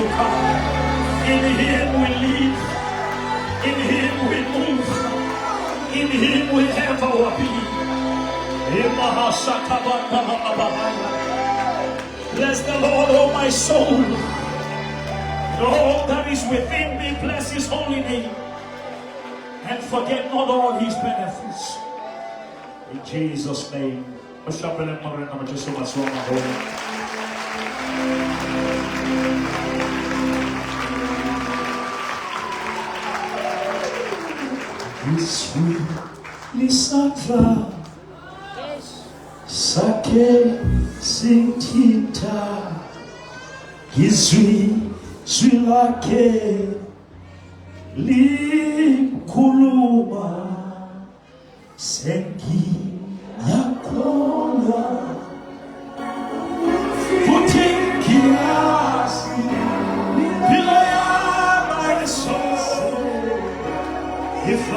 to come. In Him we live. In Him we move. In Him we have our being. Bless the Lord, oh my soul. All that is within me, bless His holy name. And forget not all His benefits. In Jesus' name. Lisatra Sake Sintita Gizwi Zwilake Likuluma Sengi Yakola Futinkiasi Pilaya my soul if I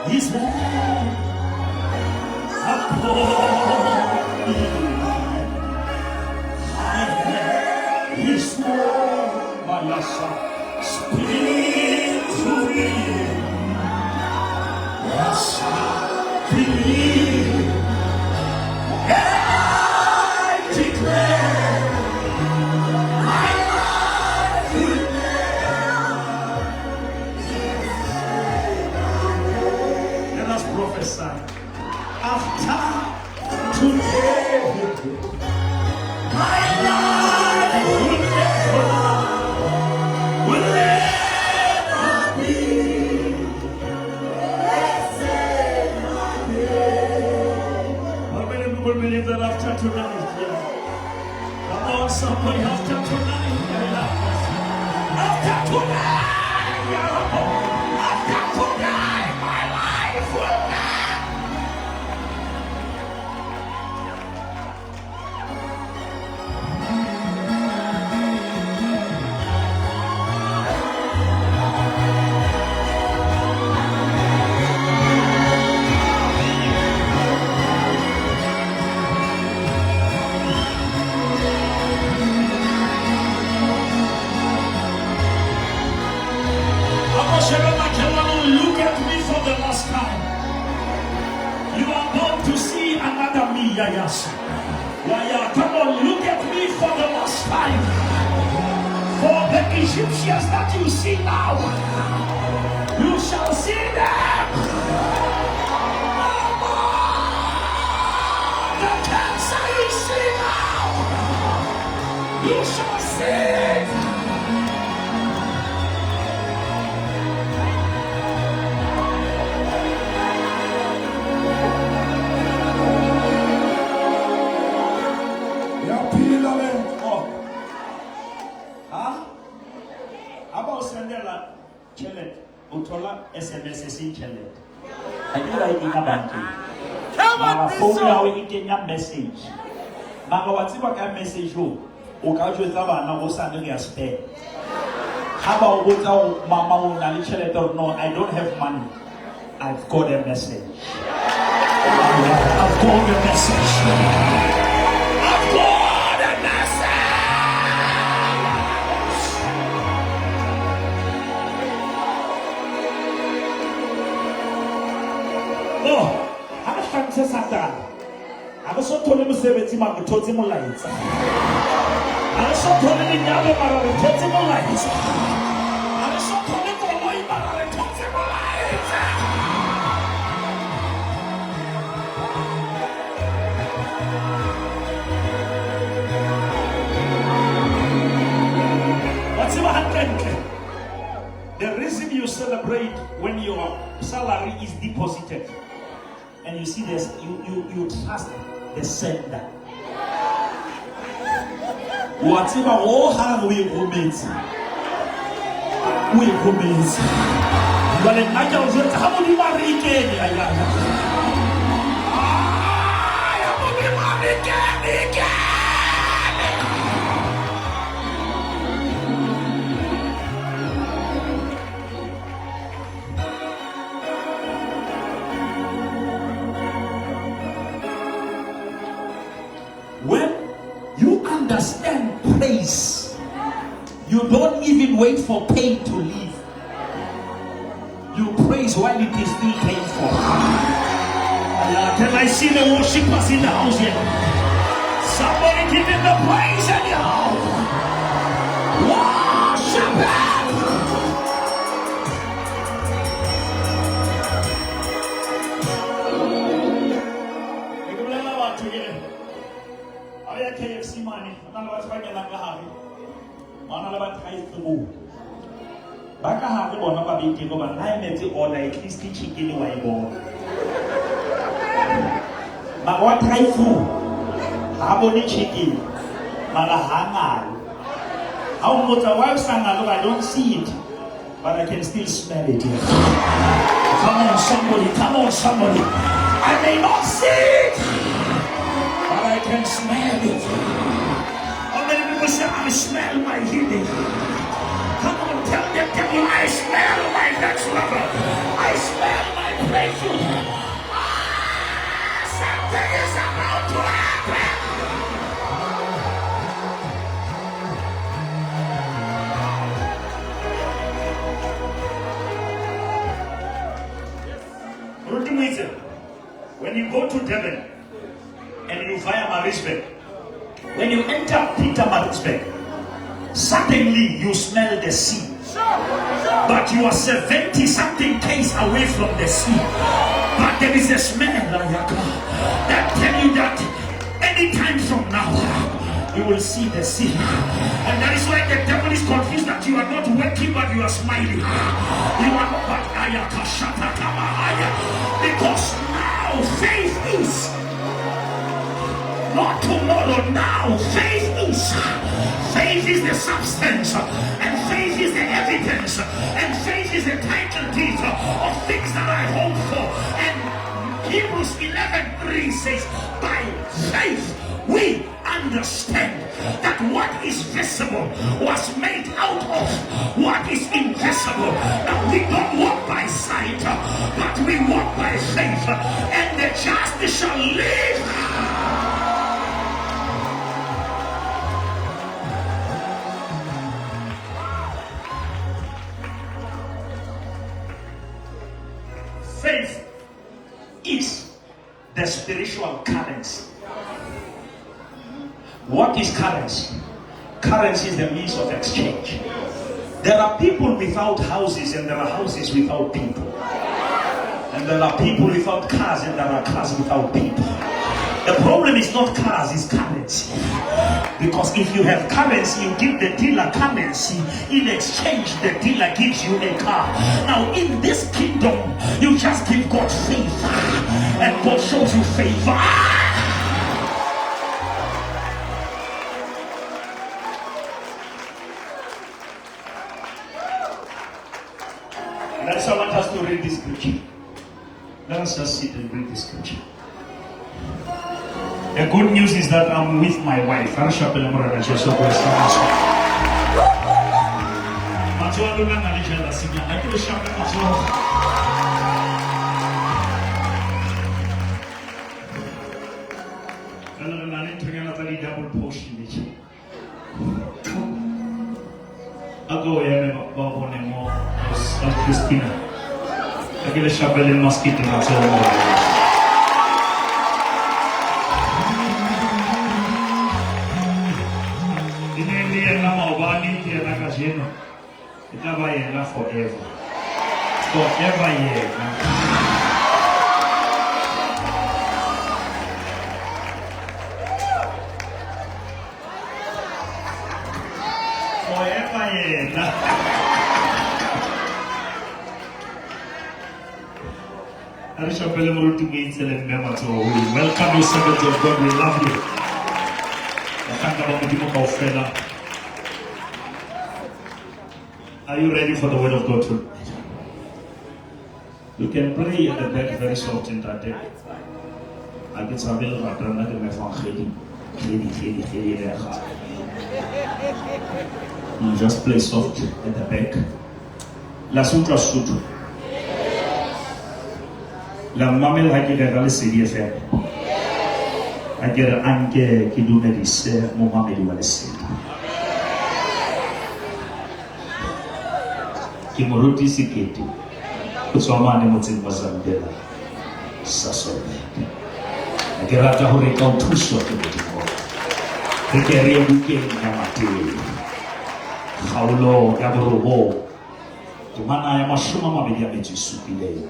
His hand upon me, I heard His word, my son, speak to me. Yes, I believe, and I declare my life will prophesy. After today, my life will never be how many people believe that after tonight? Yeah. Come on, somebody, after tonight. After tonight, after tonight, my life will look at me for the last time. You are about to see another me, Yayas. Yeah, come on, look at me for the last time. For the Egyptians that you see now, you shall see them. The cancer you see now, you shall see. SMS in Chile. I do like in a banking. My phone now in Kenya message. Now what's the message you? Okajo Zaba now was under your spare. How about what Mama and Chile don't know? I don't have money. I've got a message. I've got a message. I've got a message. Oh, I can't say Satan. I was so told him 70 man, told him lights. I was so told him Yahweh Mara, told him lights. I was so told him Mara, told him lights. What's your 100? The reason you celebrate when your salary is deposited and you see this, you trust the sender. Whatever all have we romance. We romance. But in my house, how would you marry again? When you understand praise, you don't even wait for pain to leave. You praise while it is still painful. Can I see the worshipers in the house here? Somebody give him the praise anyhow. Worship him. KFC money, none of us back in Nagahavi. One of us tries to move. Bakahavi or not being taken over, I met the order at least chicken away more. But what type food? Aboni chicken, Malahana. How much a wife sang, I don't see it, but I can still smell it here. Come on, somebody. I may not see it. I can smell it. How many people say, I smell my healing? Come on, tell the devil, I smell my next level. I smell my breakthrough. Something is about to happen. When you go to Devon, and you via Marisbeck, when you enter Peter Marisbeck, suddenly you smell the sea. But you are 70-something k's away from the sea. But there is a smell that tell you that anytime from now, you will see the sea. And that is why the devil is confused that you are not working but you are smiling. You are not but because now faith is not tomorrow, now faith is. Faith is the substance, and faith is the evidence, and faith is the title deed of things that I hope for. And Hebrews 11:3 says, by faith we understand that what is visible was made out of what is invisible. Now we don't walk by sight, but we walk by faith, and the just shall live. Faith is the spiritual currency. What is currency? Currency is the means of exchange. There are people without houses and there are houses without people. And there are people without cars and there are cars without people. The problem is not cars, it's currency. Because if you have currency, you give the dealer currency. In exchange, the dealer gives you a car. Now, in this kingdom, you just give God favor. And God shows you favor. That's how I want us to read this scripture. Let us just sit and read this scripture. The good news is that I'm with my wife. Double portion. Ago Christina. Aquele chapéu mosquito na sua. Forever. Forever, yeah. Forever, yeah. Welcome you, servants of God. We love you. Are you ready for the word of God tonight? You can pray at the back very soft in that day. I get some little background like my phone. Just play soft at the back. La sutra sutra. La mamel ha ke regale sedi FM. A ke re anke ke dumedise mo mamedi wa lesedi. Ke moruti Sekete. Go tswa mane motseng wa Zambela. Sasolwe. A ke rata hore ka o thuso ke modimo. Re ke re bukeng ya Mateo. Kgaolo ya borobo. Temana ya mashoma mabedi a metso supileng.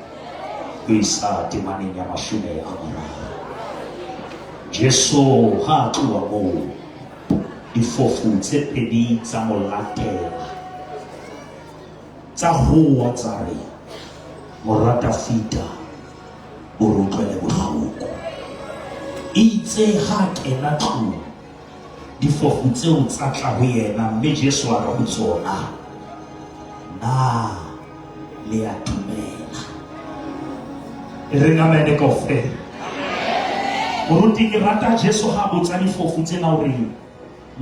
Isa temaneng ya mashome a mararo. Jesu ha tloha moo difofu tse pedi tsa mo latela tsa hoa tsa re morata fita o rotlwele bohloko. Itse ha kena tlong difofu tseo tsa tla ho yena, mme Jesu a re ho tsona, na le a dumela? Re ngamene kaofela. Moruti ke rata Jesu ha botsa difofu tsena hore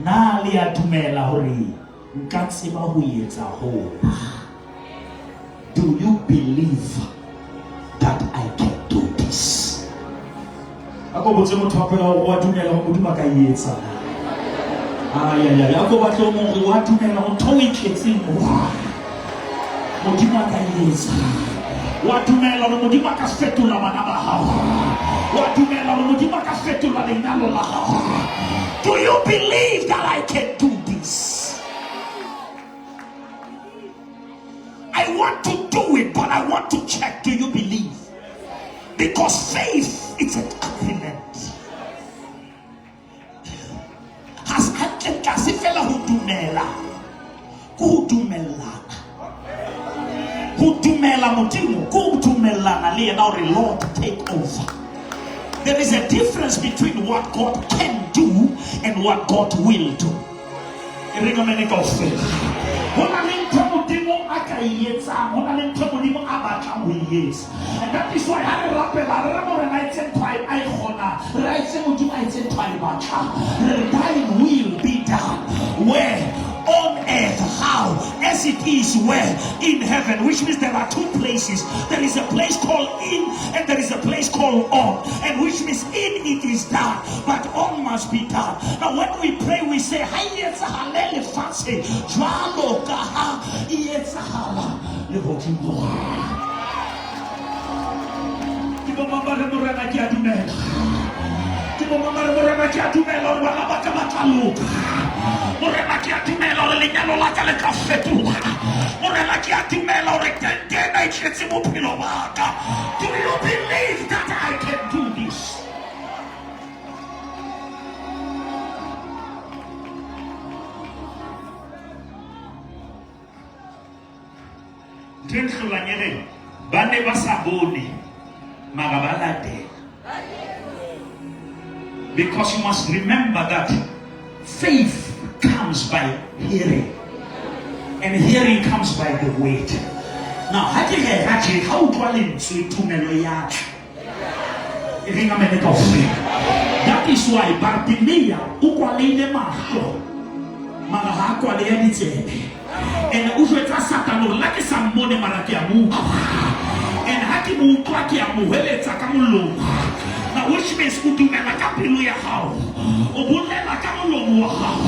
na le a dumela hore nka tseba ho etsa ho. Do you believe that I can do this? Ako botse motho wa pela wa dumela ho modimo ka etsa. Ako batlo mo re wa dumela ho ntho e tletseng mo. Modimo ka etsa. Wa dumela hore modimo ka fetola bana ba hao. Wa dumela hore modimo ka fetola lenyalo la hao. Do you believe that I can do this? I want to do it, but I want to check. Do you believe? Because faith is an agreement. Has Antleka se fela ho dumela. Ho dumelana. Ho dumela modimo, ho dumelana le yena hore Lord take over. There is a difference between what God can do and what God will do. And that is why I rappel thine will be done. Where? On earth. How? As it is where? In heaven. Which means there are two places. There is a place called in and there is a place called on. And which means in it is done, but on must be done. Now when we pray we say Hayetsa halele fancy Jwalo kaha Yetsa hala Levotimbo. Tipo mambare morena ki adumela. Tipo mambare morena ki adumela wala bakabatalu. Morena ki adumela le lenyalo la ka le ka fetoha. Morena ki adumela re tentena iketse bophelo ba ka. Do you believe that I can do this? Tenhlolanyere bane ba sa bone mara ba latela. Because you must remember that faith comes by hearing and hearing comes by the word. Now how do you how dwelling to tumelo ya? That is why Bartimea ukwalele mahlo mara ha kwale ditsebe. And ushwetsa satano like samone maraki amu. And hakimu kwaki amu heletsa kamulo. Now which means utumela kapilu ya hao. Obulela kamulo wa hao.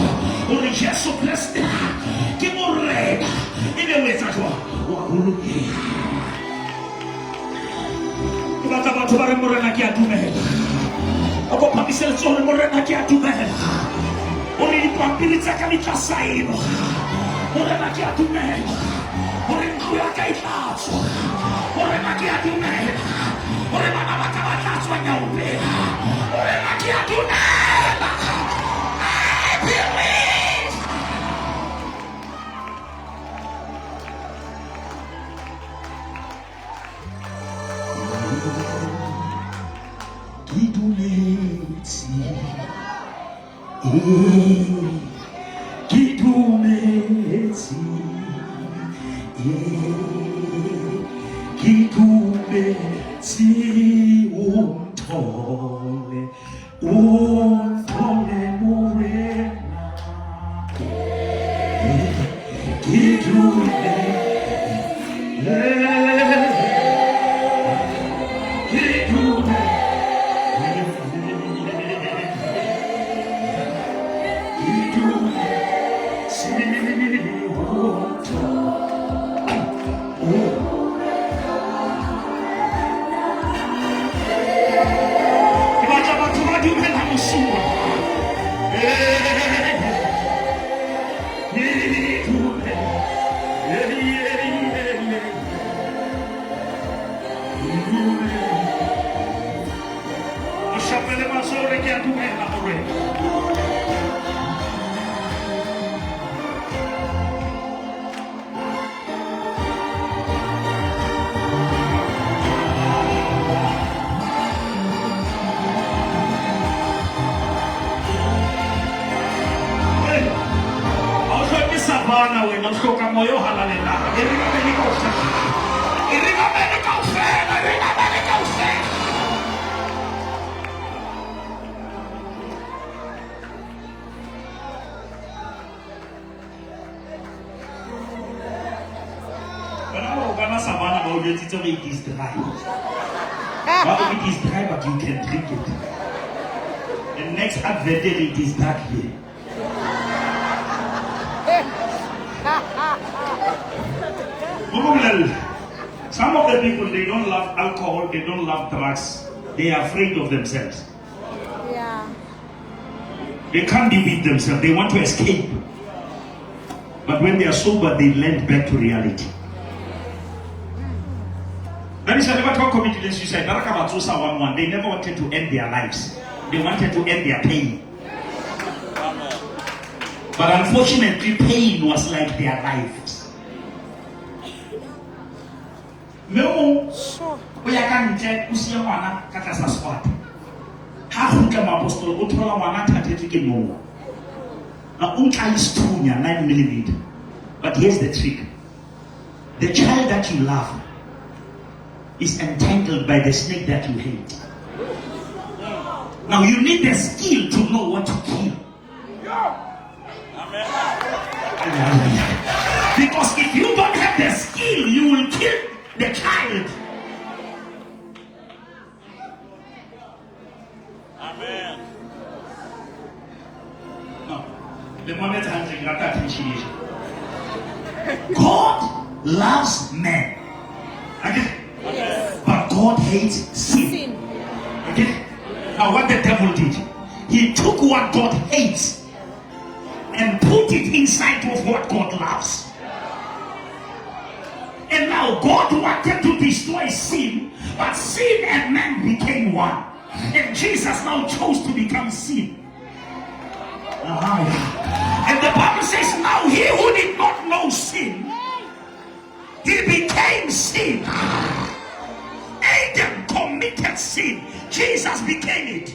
Ori Jesu Kristo. Kimureda. Ineweza jwa. Wabuluki. Kubata batu bare morena ki atumela. Ako pamisel sore morena ki atumela. Ori ni pampili tsakani kasaino. Morena ki atumela. Ori nkuya kaitlatso. Morena ki atumela. Ori mana makabatlatso nyaupe. Morena ki atumela. I believe. itumeti kitumeti kitumeti untole morena kitumeti It is dry. But it is dry, but you can drink it. The next advent it is dark here. Some of the people, they don't love alcohol, they don't love drugs. They are afraid of themselves. Yeah. They can't be with themselves. They want to escape. But when they are sober, they land back to reality. That is why never talk committed suicide. They never wanted to end their lives. They wanted to end their pain. But unfortunately, pain was like their lives. No, we are going to check Usiawana Katasa spot. Half of them apostle Utola Wanata Tetino. Now, Unka is 9mm. But here's the trick: the child that you love is entangled by the snake that you hate. Now you need the skill to know what to kill. Because if you don't have the skill, you will kill the child. Amen. No. The moment I'm taking that appreciation. God loves men. Okay? But God hates sin. Okay? Now what the devil did, he took what God hates and put it inside of what God loves. And now God wanted to destroy sin, but sin and man became one. And Jesus now chose to become sin. And the Bible says now he who did not know sin, he became sin. Adam committed sin. Jesus became it.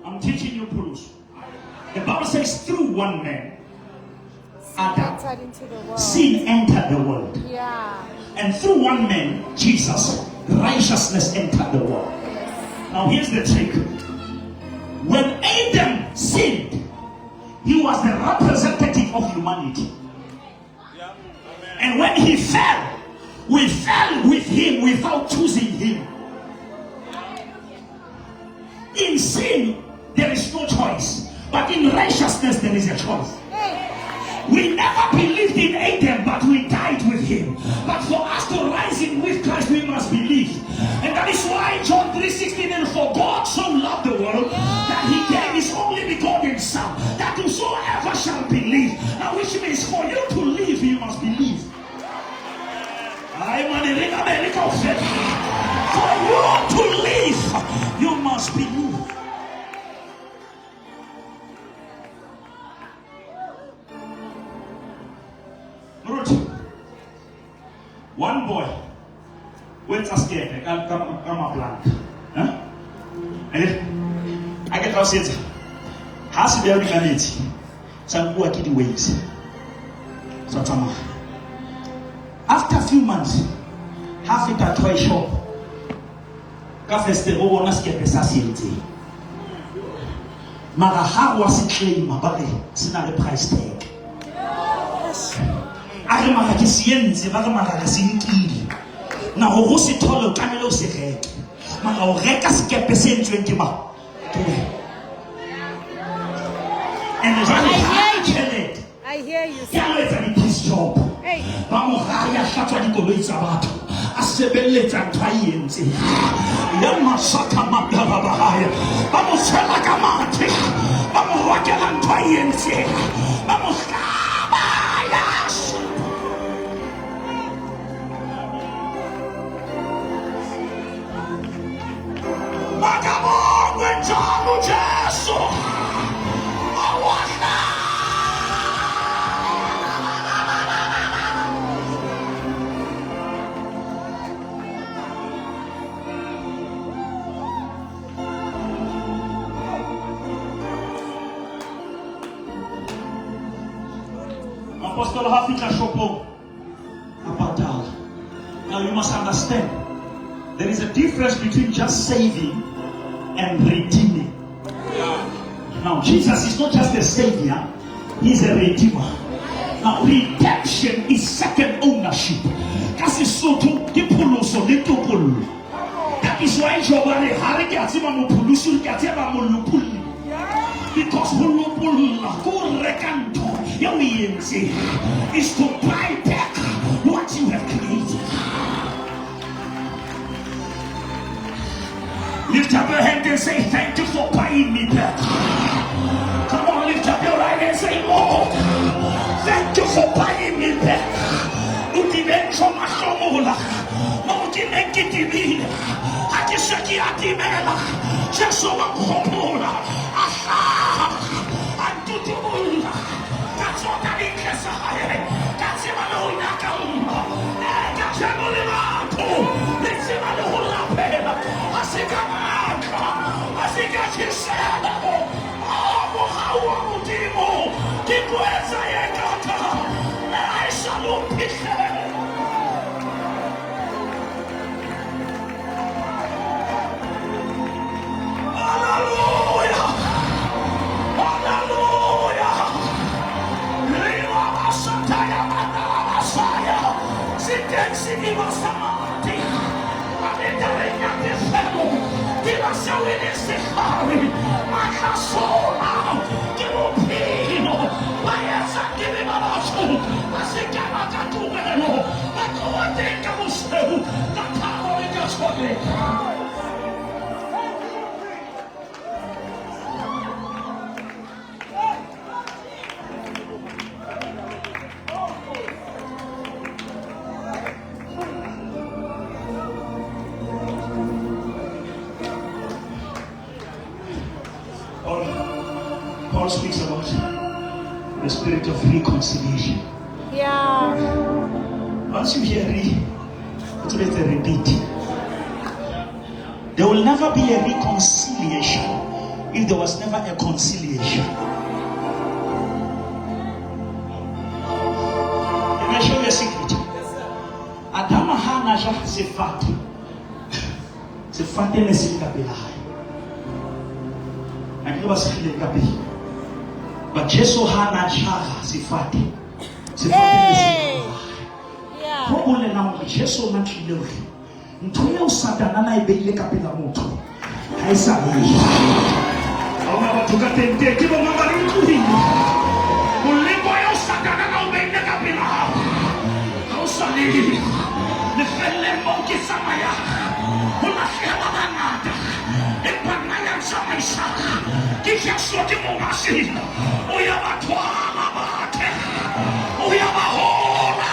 I'm teaching you Purus. The Bible says through one man, Adam, sin entered the world. Yeah. And through one man, Jesus, righteousness entered the world. Now here's the trick. When Adam sinned, he was the representative of humanity. And when he fell, we fell with him without choosing him. In sin, there is no choice. But in righteousness, there is a choice. We never believed in Adam, but we died with him. But for us to rise in with Christ, we must believe. And that is why John 3:16, and for God so loved the world that he gave his only begotten Son, that whosoever shall believe. Now which means for you to live, you must believe. For you to live, you must believe. One boy Where's a Sekete? Come a plant. Huh? I get how it. Has to be able to manage. Some work in the ways. So after a few months, half it at toy shop. Cafes the whole owners get the society. Mara, how was it claim about it's not the price tag? I remember the science, the Sinki. Now, who was it told Camilo Sekete? Mara, Recas get the same 20 ma. And the I hear you. Yeah, this job. Hey. Vamos raya shatu di koloitsa batho. Asebeletsa ntwayenze. Ya masaka mababa bahaya. Vamos sela kamati. Vamos wakela ntwayenze. Vamos kabaya. Magamo ngwenjalo Jesu. Apostle Hafika Shopo Apatal. Now you must understand there is a difference between just saving and redeeming. Now Jesus is not just a savior, he's a redeemer. Now redemption is second ownership. That is why Jobare Hariki Atima Mupulusu Katima Mulupuli. Because is to buy back what you have created. Lift up your hand and say, thank you for buying me back. Come on, lift up your right and say, Lord, thank you for buying me back. That's what I need to say. That's it, my Lord. That's it, my Lord. That's it, my Lord. I say, come on. I say, God, you said, oh, how do you keep where I got? I shall be there. Hallelujah. Hallelujah. Paul speaks about the spirit of reconciliation. Yeah. Once you hear it's better repeat. There will never be a reconciliation if there was never a conciliation. Can I show you a secret? Adama Hanaja Sefat. Sefat ne Sikabila. And he was feeling happy. But Jesus had not sifati. Sifati. Probably now Jesus not feeling. Ntoya usatana na ibele kapila moto. Haisa hii. Auna watukatente kibo mabaritu hii. Ulimbo ya usatana na ibele kapila. Hausali. Nifele moki samaya. Unasema banata. Epanaya samaisa. Kisha sote mumasi. Uyabatwa mabate. Uyabahola.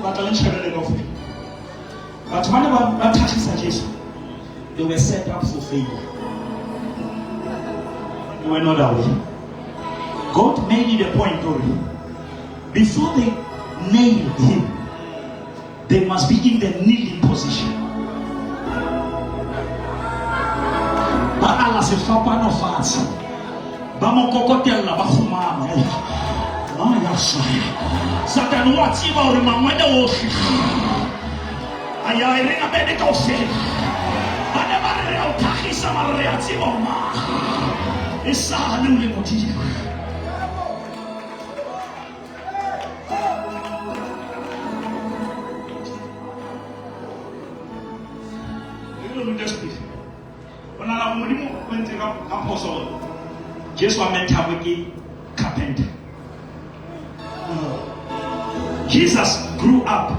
But But whenever that touches suggestion, they were set up for failure. They were not that way. God made it a point already. Before they nailed him, they must be in the kneeling position. Ba ala se fapano fatshe. Ba mo kokotella ba khumama. Ya shaya. Satan wa tsiba hore mangwele ohle. Aya ere ga bene ka ofela. Bana ba re o thagisa ba re a tsiba ma. E sa le le motho. Jesus grew up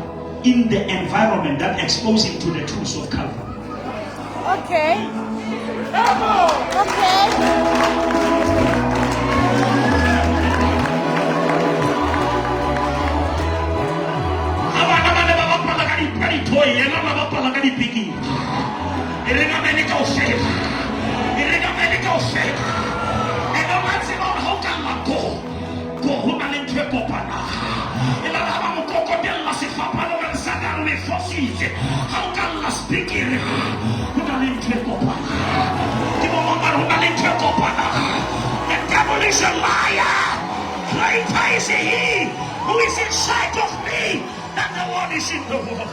in the environment that exposed him to the truths of Calvary. Okay. Okay. How can I speak in? The devil is a liar. Greater is he who is inside of me than the one is in the world.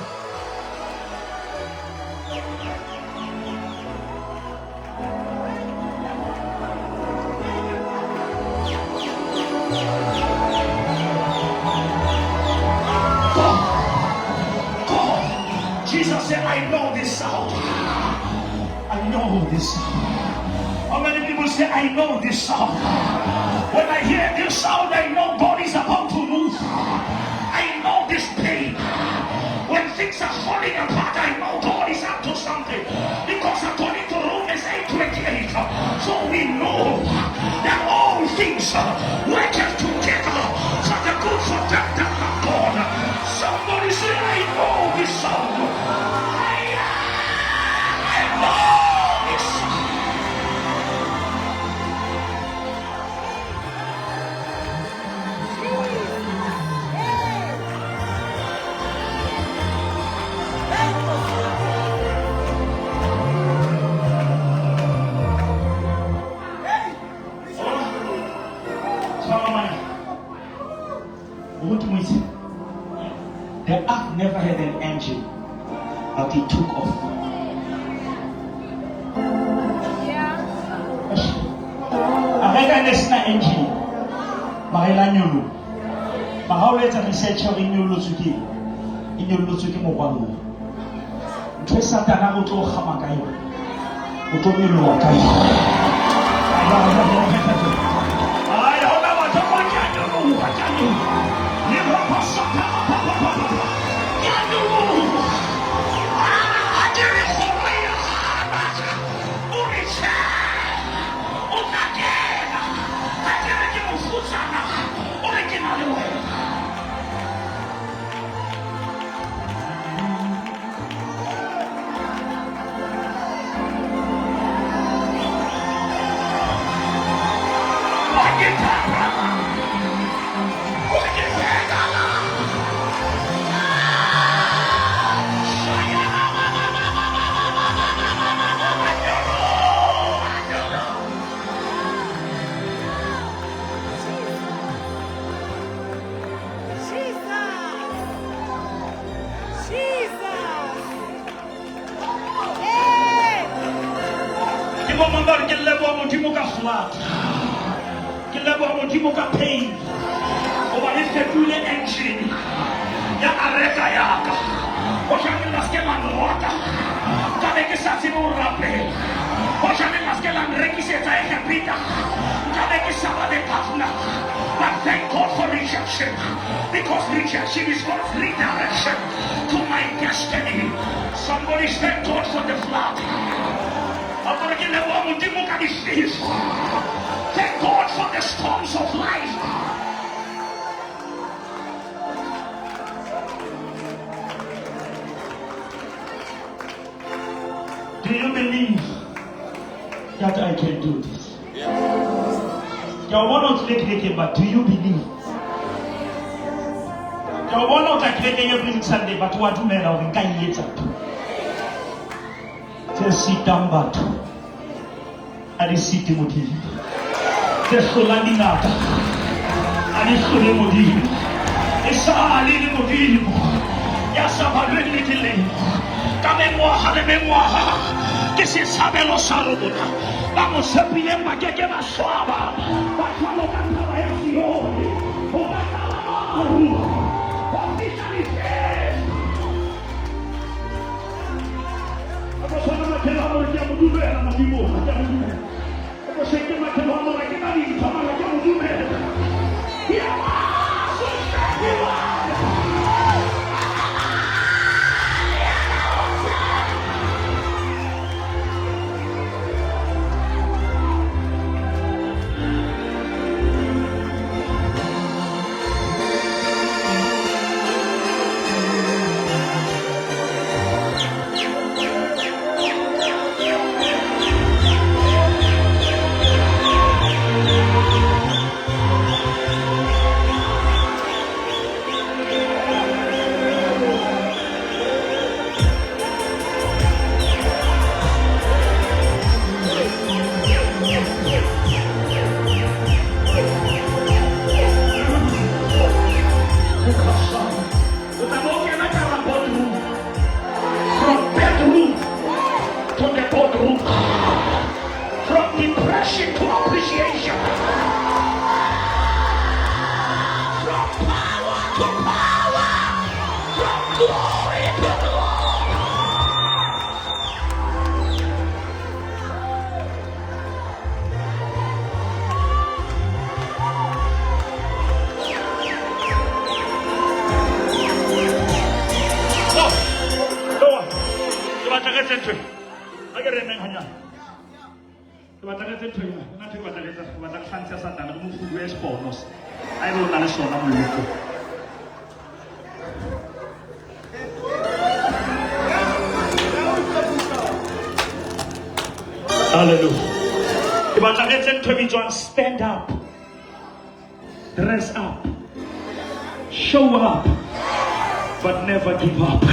Jesus said, I know this sound. I know this sound. How many people say, I know this sound? When I hear this sound, I know God is about to move. I know this pain. When things are falling apart, I know God is up to something. Because according to Romans 8:28, so we know that all things work together for the good for them that love God. Somebody say, I know this sound. I know this sound. The ark never had an engine, but it took off. Yeah. I had an engine, but I knew. But how late I said, shall in your Lutuki? In your Lutuki Mobile. Tresatana go to Hamakayo. Utomi Luakai. I don't know what I can do. Pain. Over this peculiar engine. Ya arreta yaka. Oshani las que man rota. Cada que se hace un rapel. Oshani las que la requisita ejempita. Cada que se va de pafna. But thank God for rejection. Because rejection is God's redirection to my destiny. Somebody thank God for the flood. Thank God for the storms of life. Do you believe that I can do this? You want to take it, but do you believe? You want to take it every Sunday, but what do men are in Kayeta? Just sit down, but I sit Timothy. Just so landing out. I just so Timothy. It's a little Timothy. Yes, I'm a little killing. Que se sabe lo saluda. Vamos a pedir para que quede suave. Para cuando cantaba el Señor. O cantaba Hallelujah. Stand up, dress up, show up, but never give up.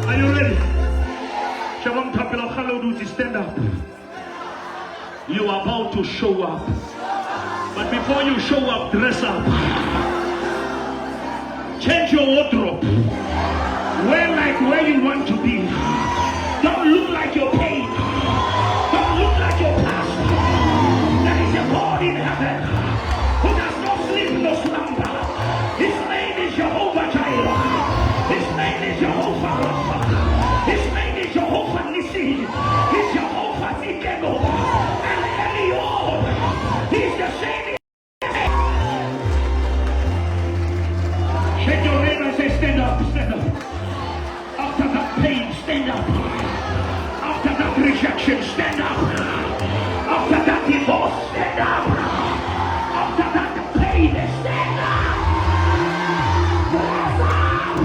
Are you ready? Shalom Kapila Hallelujah, stand up. You are about to show up. But before you show up, dress up. Change your wardrobe. Wear like where you want to be. Don't look like your pain. Don't look like your past. There is a God in heaven who does not sleep nor slumber. His name is Jehovah Jireh. His name is Jehovah Rapha. His name is Jehovah Nissi. He's Jehovah Zikeno. And Eliod. He's the same. Shake your name and say, stand up, stand up. After that pain, stand up. After that rejection, stand up. After that divorce, stand up. After that pain, stand up. Rise up.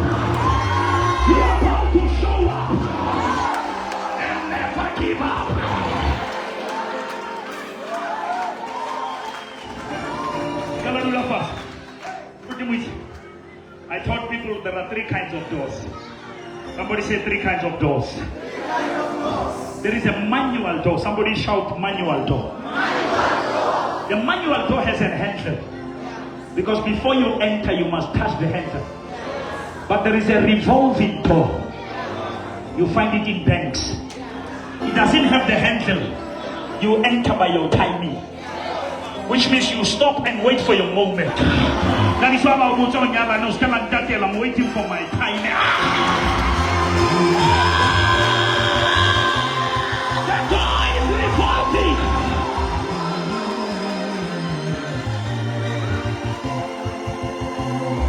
You are about to show up and never give up. Hallelujah, fast. Put him with you. I taught people there are three kinds of doors. Somebody say three kinds of doors. There is a manual door. Somebody shout manual door. The manual door has an handle. Because before you enter, you must touch the handle. But there is a revolving door. You find it in banks. It doesn't have the handle. You enter by your timing. Which means you stop and wait for your moment. That is why I'm waiting for my time. The door is revolving.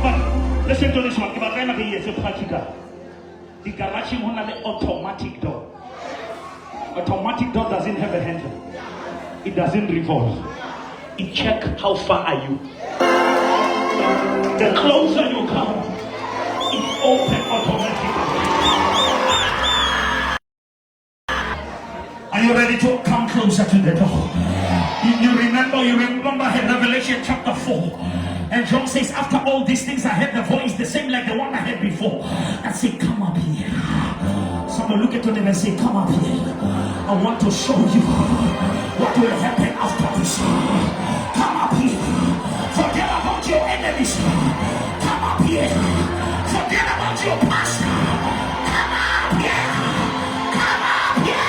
But listen to this one. It's practical. The garage has the automatic door. Automatic door doesn't have a handle. it doesn't revolve. It check how far are you. The closer you come, it open automatically. Are you ready to come closer to the door? You remember in Revelation chapter 4. And John says, after all these things, I heard the voice the same like the one I heard before. I say, come up here. Someone look at them and say, come up here. I want to show you what will happen after this. Come up here. Forget about your enemies. Come up here. Forget about your past. Come up here. Come up here.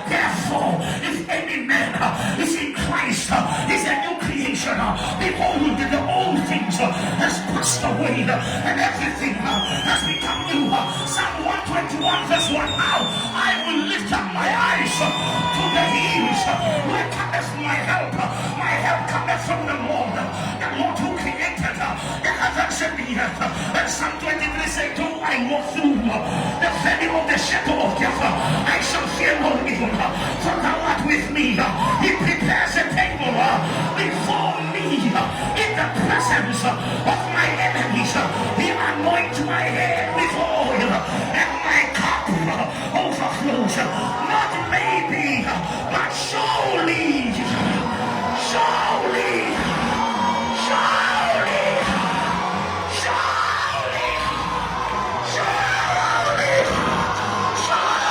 Therefore, if any man is in Christ, is a new creation. Behold, the old things has passed away, and everything has become new. Psalm 121 verse 1. Now I will lift up my eyes to the hills. Where cometh my help? My help cometh from the Lord who created the heavens and the earth. And Psalm 23 says, though I walk through the valley of the shadow of death, I shall fear no evil, for thou art with me. He prepares a table before me in the presence of my enemies. He anoints my head with oil, and my cup overflows. Not maybe, but surely, surely, surely, surely, surely, surely.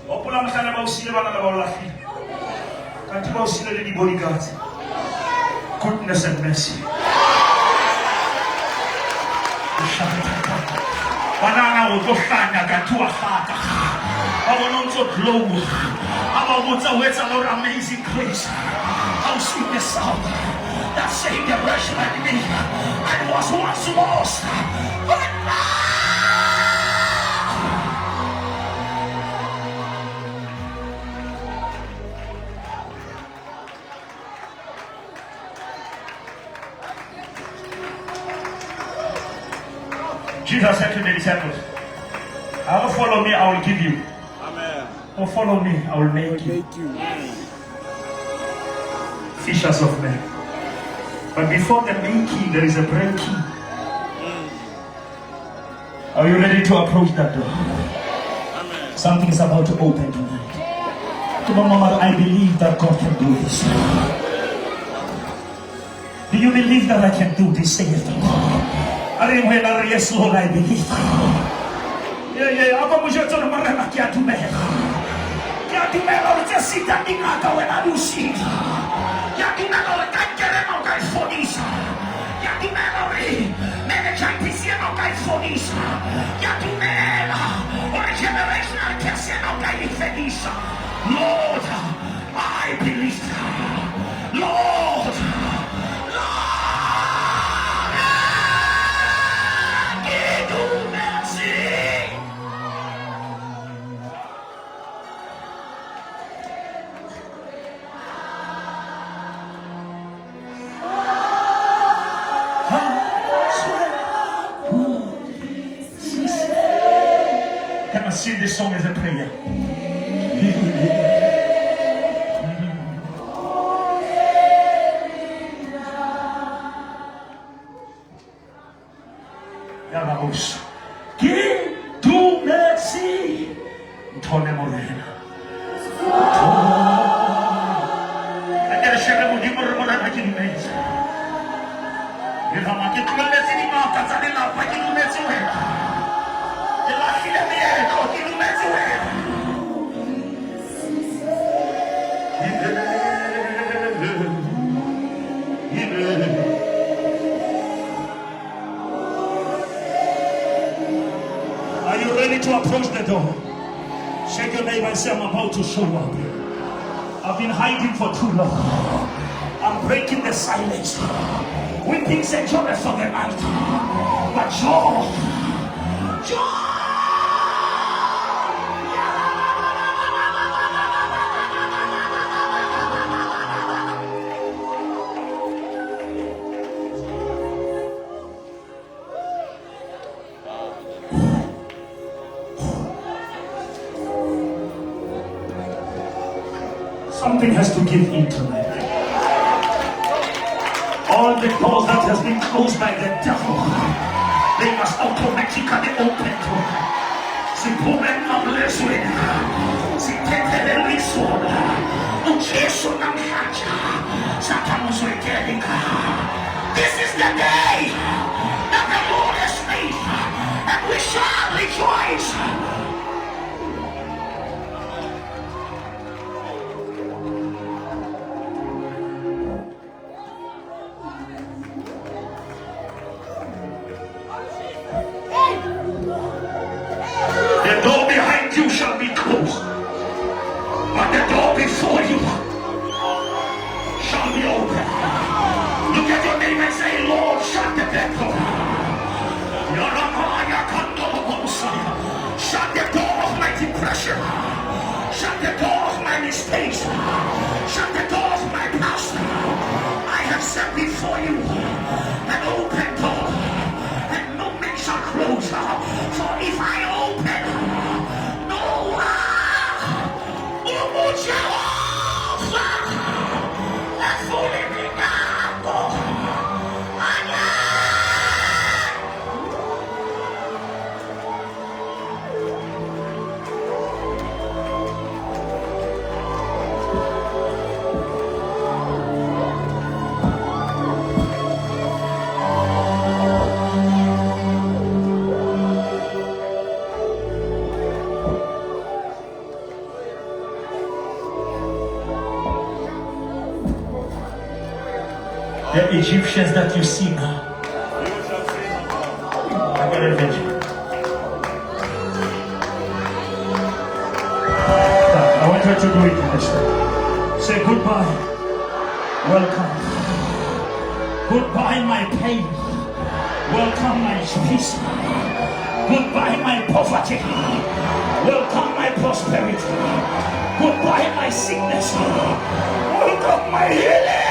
Opula msana ba usile bana ba ulafi. Kanti ba usile le di bodyguards. Goodness and mercy. Banana will go find a gatua fata. I will not so glow. I will not wait a Lord amazing grace. How sweet the sound that saved the wretch like me. I was once lost, but now Jesus said to the disciples, I will follow me, I will give you. Amen. Or follow me, I will make you. Fishers of men. But before the making, there is a breaking. Are you ready to approach that door? Amen. Something is about to open tonight. Mama, I believe that God can do this. Do you believe that I can do this? Say it. Yes, Lord, I believe. Apa mo siya ito na marama kaya tumera? Kaya tumera ulit siya sita di nga gawin alusin. Kaya tumera ulit kahit kere mo kahit fonisa. Kaya tumera ulit mene kahit pisya mo kahit fonisa. Kaya tumera ulit generational kasi mo kahit fenisa. Lord, I believe. Lord, can I sing this song as a prayer? Yababos. Que tu merci. Tone morena. Agora chega no dia morena aqui no mês. Ele vai aqui tu merci ni ma casa de lá para que tu merci o ela filha minha aqui no merci Are you ready to approach the door? Shake your neighbor and say, I'm about to show up. I've been hiding for too long. I'm breaking the silence. Weeping and joy for the night. But joy, joy. Something has to give in tonight. All the doors that has been closed by the devil, they must automatically open to this is the day that the Lord has made, and we shall rejoice. The door behind you shall be closed, but the door before you shall be open. Look at your neighbor and say, Lord, shut the door. Shut the door of my depression. Shut the door of my mistakes. Shut the door of my past. I have set before you an open door, and no man shall close. For if I open, no one will shall the Egyptians that you see now. I got a vision. I want you to do it this way. Say goodbye. Welcome. Goodbye my pain. Welcome my peace. Goodbye my poverty. Welcome my prosperity. Goodbye my sickness. Welcome my healing.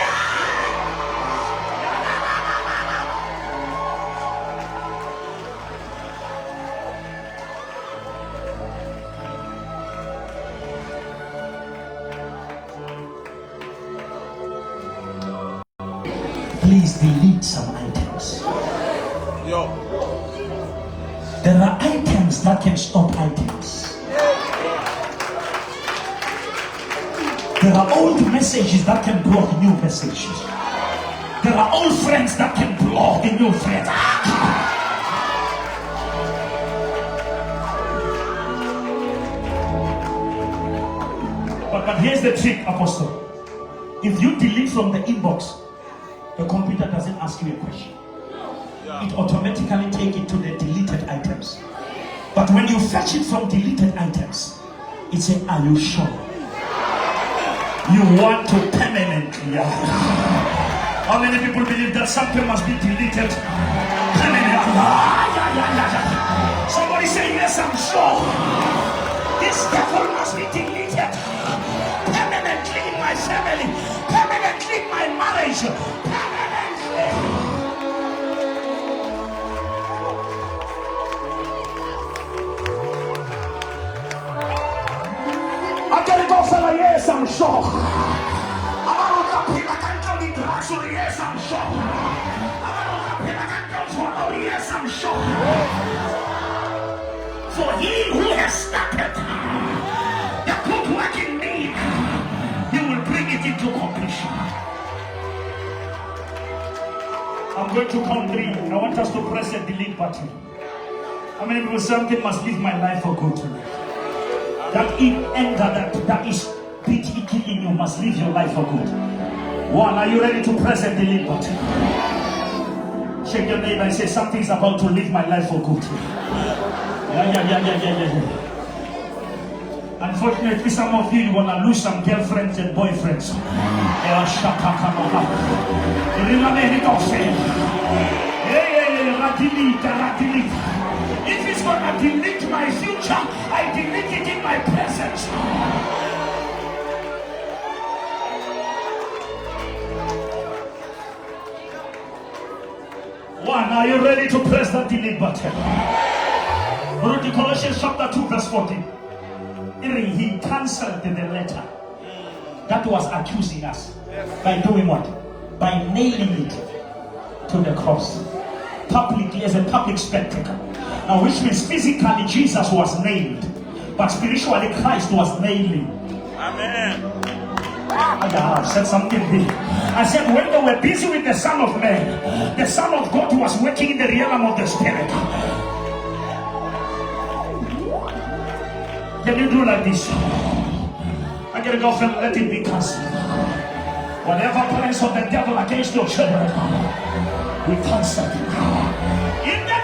Please delete some items. There are items that can stop items. There are old messages that can block new messages. There are old friends that can block the new friends. But here's the trick, Apostle. If you delete from the inbox, the computer doesn't ask you a question. It automatically takes it to the deleted items. But when you fetch it from deleted items, it says, are you sure? You want to permanently. How many people believe that something must be deleted permanently? Somebody say, yes, I'm sure. This devil must be deleted permanently in my family, permanently in my marriage, permanently. I get it off, yes, I'm sure. Yes, I'm sure. Yes, I'm sure. For he who has started the good work in me, he will bring it into completion. I'm going to count 3. I want us to press the delete button. How many people something must leave my life for good tonight? That anger that is beating in you must leave your life for good. 1, are you ready to press the delete button? Shake your neighbor and say, something's about to leave my life for good. Yeah. Unfortunately, some of you want to lose some girlfriends and boyfriends. If it's going to delete my future, I delete it in my presence. One, are you ready to press the delete button? Colossians chapter 2 verse 14. He cancelled the letter. that was accusing us. By doing what? By nailing it to the cross. Publicly, as a public spectacle. Now, which means physically Jesus was nailed, but spiritually Christ was nailing. Amen. I said something big. I said when they were busy with the Son of Man, the Son of God was working in the realm of the Spirit. Can you do like this? I gotta go and let it be cancelled. Whatever plans of the devil against your children, we cancel it. In the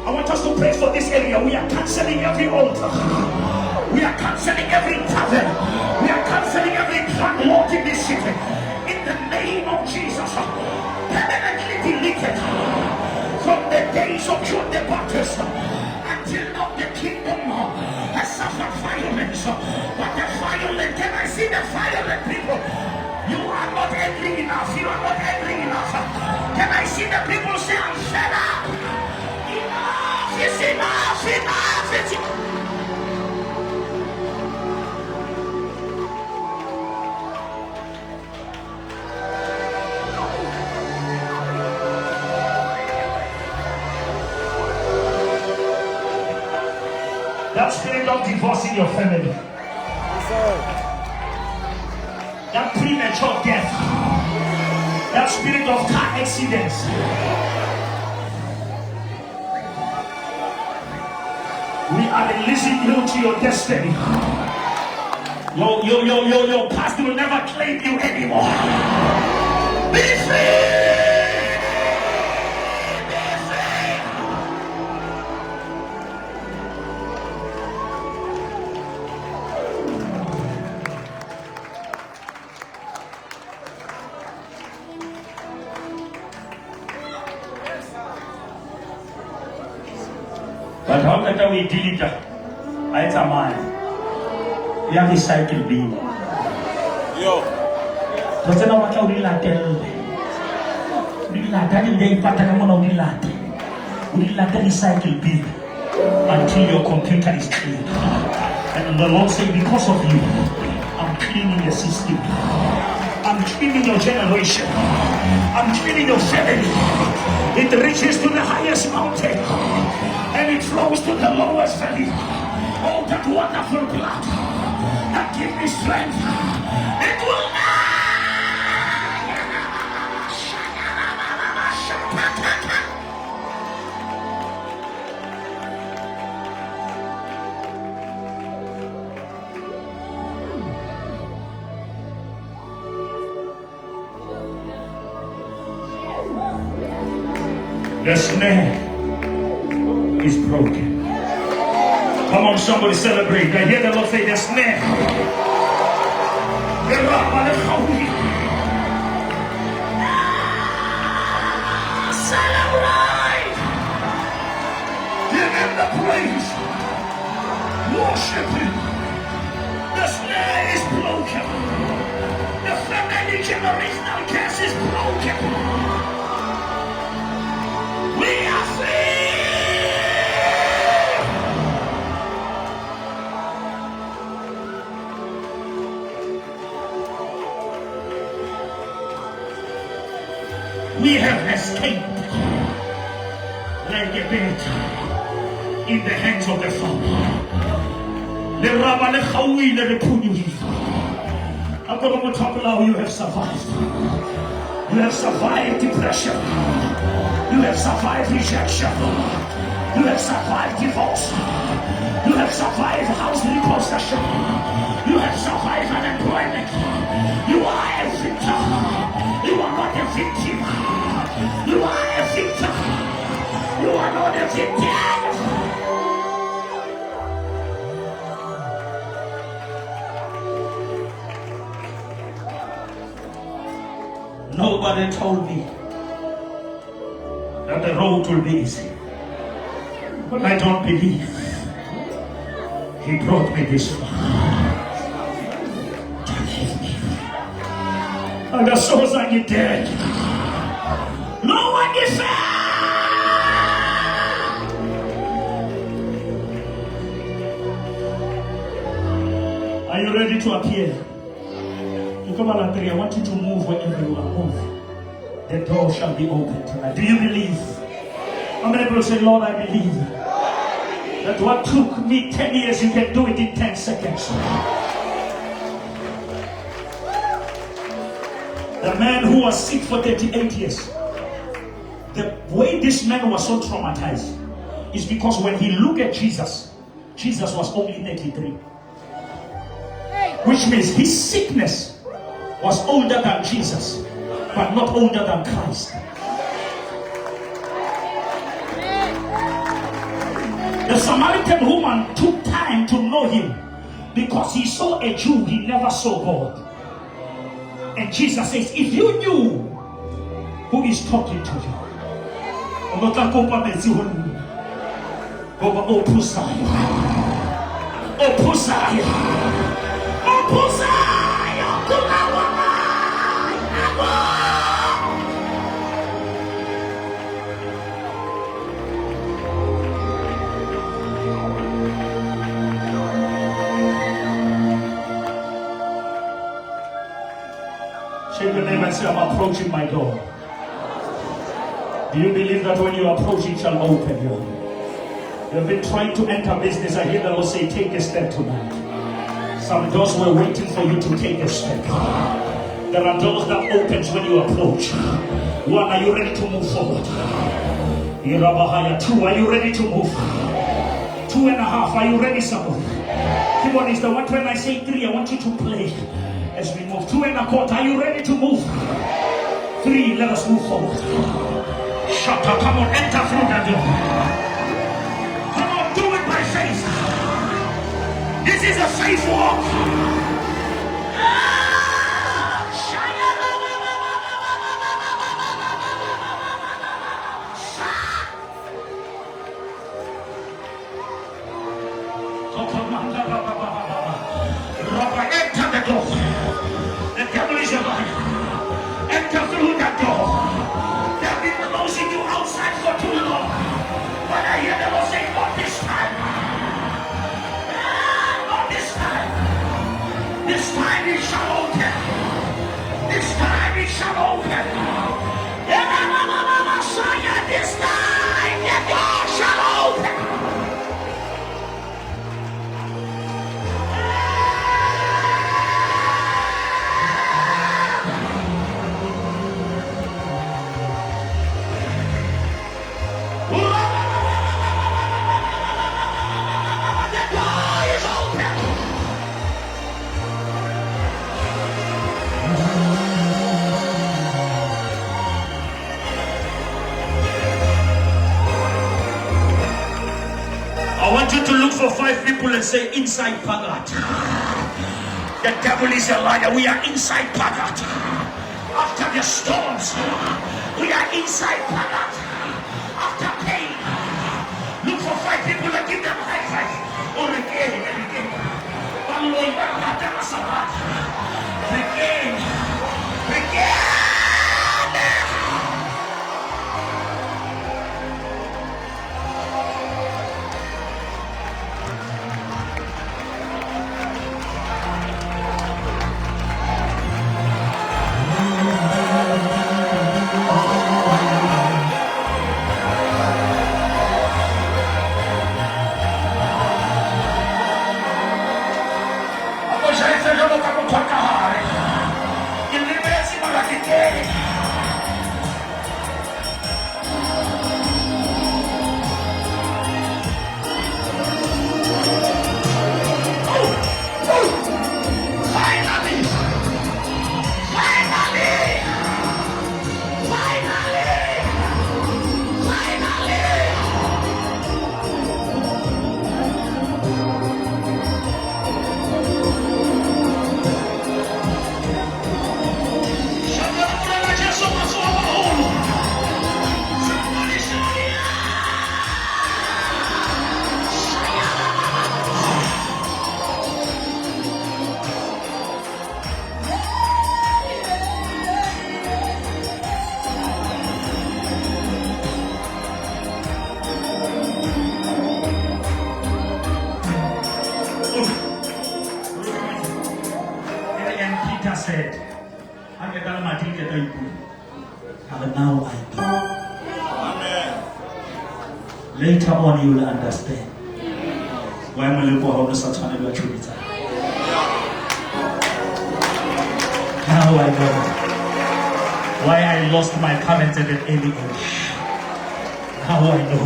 I want us to pray for this area. We are cancelling every altar. We are cancelling every tavern. We are cancelling every drug lord in this city. In the name of Jesus, permanently deleted from the days of John the Baptist until now. The kingdom has suffered violence, but the violent, can I see the violent people? You are not angry enough. You are not angry enough. Can I see the people say, I'm fed up? Enough is enough. Enough is enough. That spirit of divorce in your family. Yes, sir. That premature death, that spirit of car accidents, we are releasing you to your destiny. Your past will never claim you anymore. Be free! But how can we deal it? It's a man. We have this cycle being. Yo. Does it know what you will tell? We will tell you the impact of what we will tell. We will tell the cycle be until your computer is clean. And the Lord said, because of you, I'm cleaning the system. I'm cleaning your generation. I'm cleaning your family. It reaches to the highest mountain and it flows to the lowest valley. Oh, that wonderful blood that gives me strength. It will the snare is broken. Come on, somebody celebrate. I hear the Lord say the snare. Celebrate. Give him the praise. Worship him. The snare is broken. The family generational curse is broken. We are free. We have escaped like a bird in the hands of the Father. I'm going to talk about how you have survived. You have survived depression. You have survived rejection. You have survived divorce. You have survived house repossession. You have survived unemployment. You are a victor. You are not a victim. You are a victor. You are not a victim. Nobody told me that the road will be easy. But I don't believe he brought me this far. And the souls are dead. No one is there. Are you ready to appear? You come on, I want you to move wherever you are. Move. The door shall be open tonight. Do you believe? How many people say, Lord, I believe that what took me 10 years, you can do it in 10 seconds. The man who was sick for 38 years, the way this man was so traumatized is because when he looked at Jesus, Jesus was only 33. Which means his sickness was older than Jesus, but not older than Christ. The Samaritan woman took time to know him because he saw a Jew, he never saw God. And Jesus says, if you knew who is talking to you, shake your name and say, I'm approaching my door. Do you believe that when you approach, it shall open you? You've been trying to enter business. I hear the Lord say, take a step tonight. Some doors were waiting for you to take a step. There are doors that opens when you approach. One, are you ready to move forward? 2, are you ready to move? 2.5, are you ready, someone? Come on, is the one when I say 3, I want you to play as we move. 2.25, are you ready to move? 3, let us move forward. Shut up, come on, enter through the door. Come on, do it by faith. This is a faith walk. Enter the door. The devil is a liar. Enter through that door. They've been closing you outside for too long. But I hear the Lord say, not this time. Not this time. This time it shall open. This time it shall open. This time the door shall open. I want you to look for 5 people and say, inside Pagat. The devil is a liar. We are inside Pagat. After the storms, we are inside Pagat. After pain, look for 5 people and give them high five. Or again and again. Again. Again. said, but now I do. Amen. Later on you will understand. Why am I looking for such an opportunity? Now I know why I lost my parents at an early age. Now I know.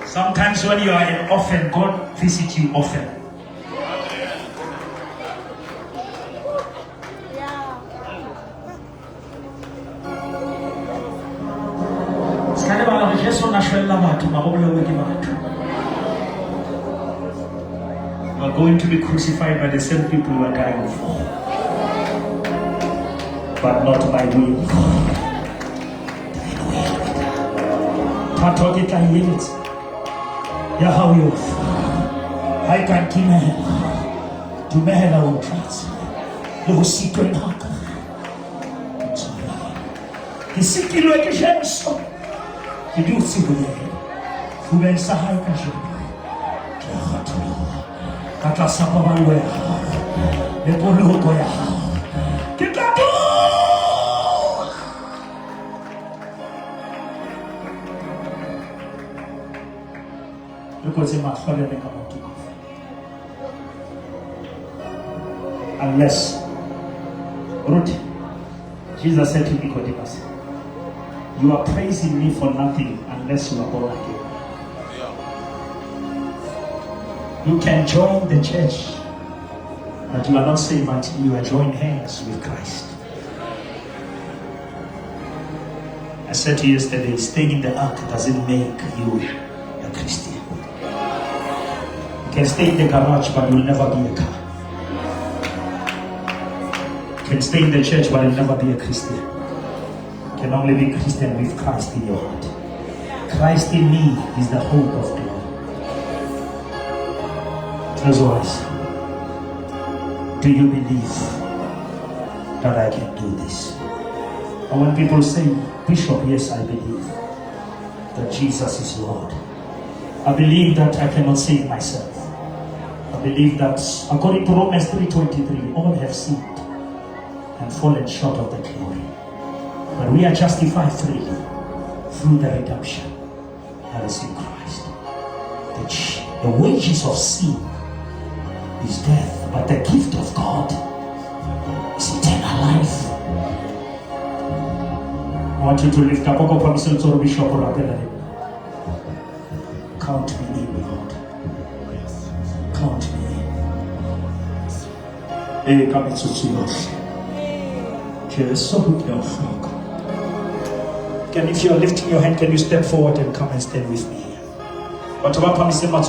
Sometimes when you are an orphan, God visits you often. You are going to be crucified by the same people you are dying for. But not my will. Patokita unit. Yahweh. I can to Mehela will trust. You will see to knock. The city location. You do see with it. Who will Sahai Kashu? Kata Sapamanwe. The Polukoya. Kitabu! Because my father may come to go. Unless, Ruth, Jesus said to Nicodemus, you are praising me for nothing unless you are born again. You can join the church, but you are not saved until you are joined hands with Christ. I said to you yesterday, staying in the ark doesn't make you a Christian. You can stay in the garage, but you'll never be a car. You can stay in the church, but you'll never be a Christian. You can only be Christian with Christ in your heart. Christ in me is the hope of glory. Otherwise, do you believe that I can do this? And when people say, Bishop, yes, I believe that Jesus is Lord. I believe that I cannot save myself. I believe that according to Romans 3:23, all have sinned and fallen short of the glory. But we are justified freely through the redemption that is in Christ. The wages of sin is death, but the gift of God is eternal life. I want you to lift up a promise to Bishop or count me in, Lord. Count me in. Come into yours. Can, if you are lifting your hand, can you step forward and come and stand with me? But to promise him, come.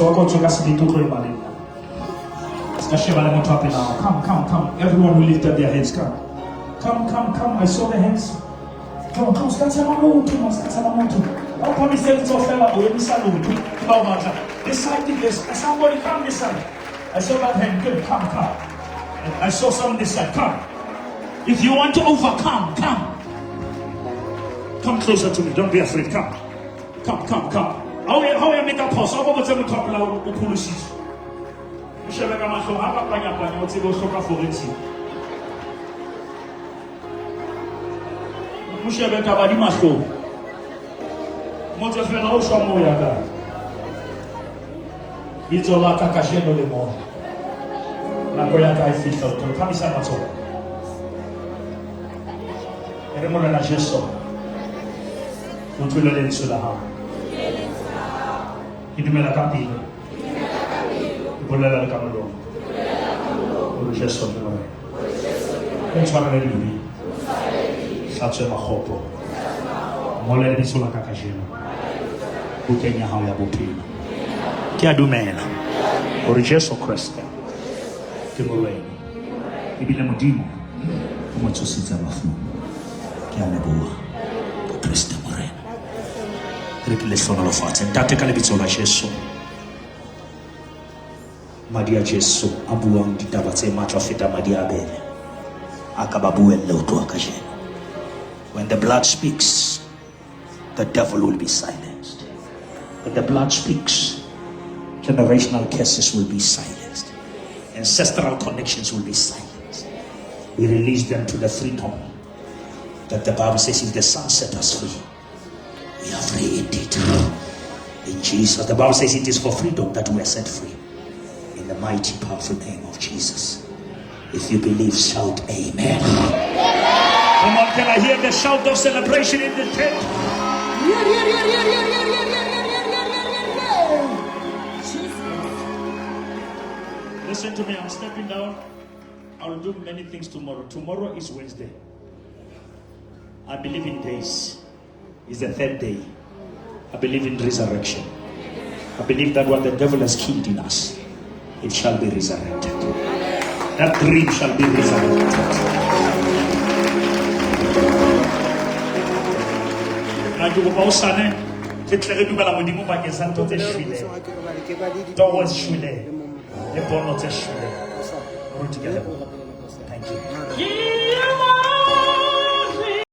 Everyone will lift up their hands. Come. I saw the hands. Come. I promise them to fella or any salute. This side did this. Somebody come this side. I saw that hand. Good. Come. I saw some this side. Come. If you want to overcome, come. Come closer to me. Don't be afraid. Come. How you make a pause? How about the top of the police? You should have a show. I'm not going to go forex. You should have a show. Most of you know some more. It's all like a cashier no more. La coyata is fit. Come inside my soul. Remember la gesso. Non tu le lenzo da ha. Chi me la capito. Vuole la camolo. Lo gesso di noi. Non ci parla di Sace ma hopo. Mole di sulla cacagino. Bukenya haya bupino. Chi adumena. O gesso cresta. Che vorrei. Ibile modimo. Come ci si zabafu. Che alle boa. Cresta morena. Le sono lo faccio. Intanto che le bizzola gesso. Madia Jesu abuang di dabatse macho fita madia bene akababu elle utu akajeno. When the blood speaks, the devil will be silenced. When the blood speaks, Generational curses will be silenced. Ancestral connections will be silenced. We release them to the freedom that the Bible says, if the Son set us free, we are free indeed. In Jesus, the Bible says it is for freedom that we are set free. In the mighty, powerful name of Jesus. If you believe, shout amen. Come on, can I hear the shout of celebration in the tent? Listen to me, I'm stepping down. I will do many things tomorrow. Tomorrow is Wednesday. I believe in days. It's the third day. I believe in resurrection. I believe that what the devil has killed in us, it shall be resurrected. That dream shall be resurrected. Towards Shule. Together.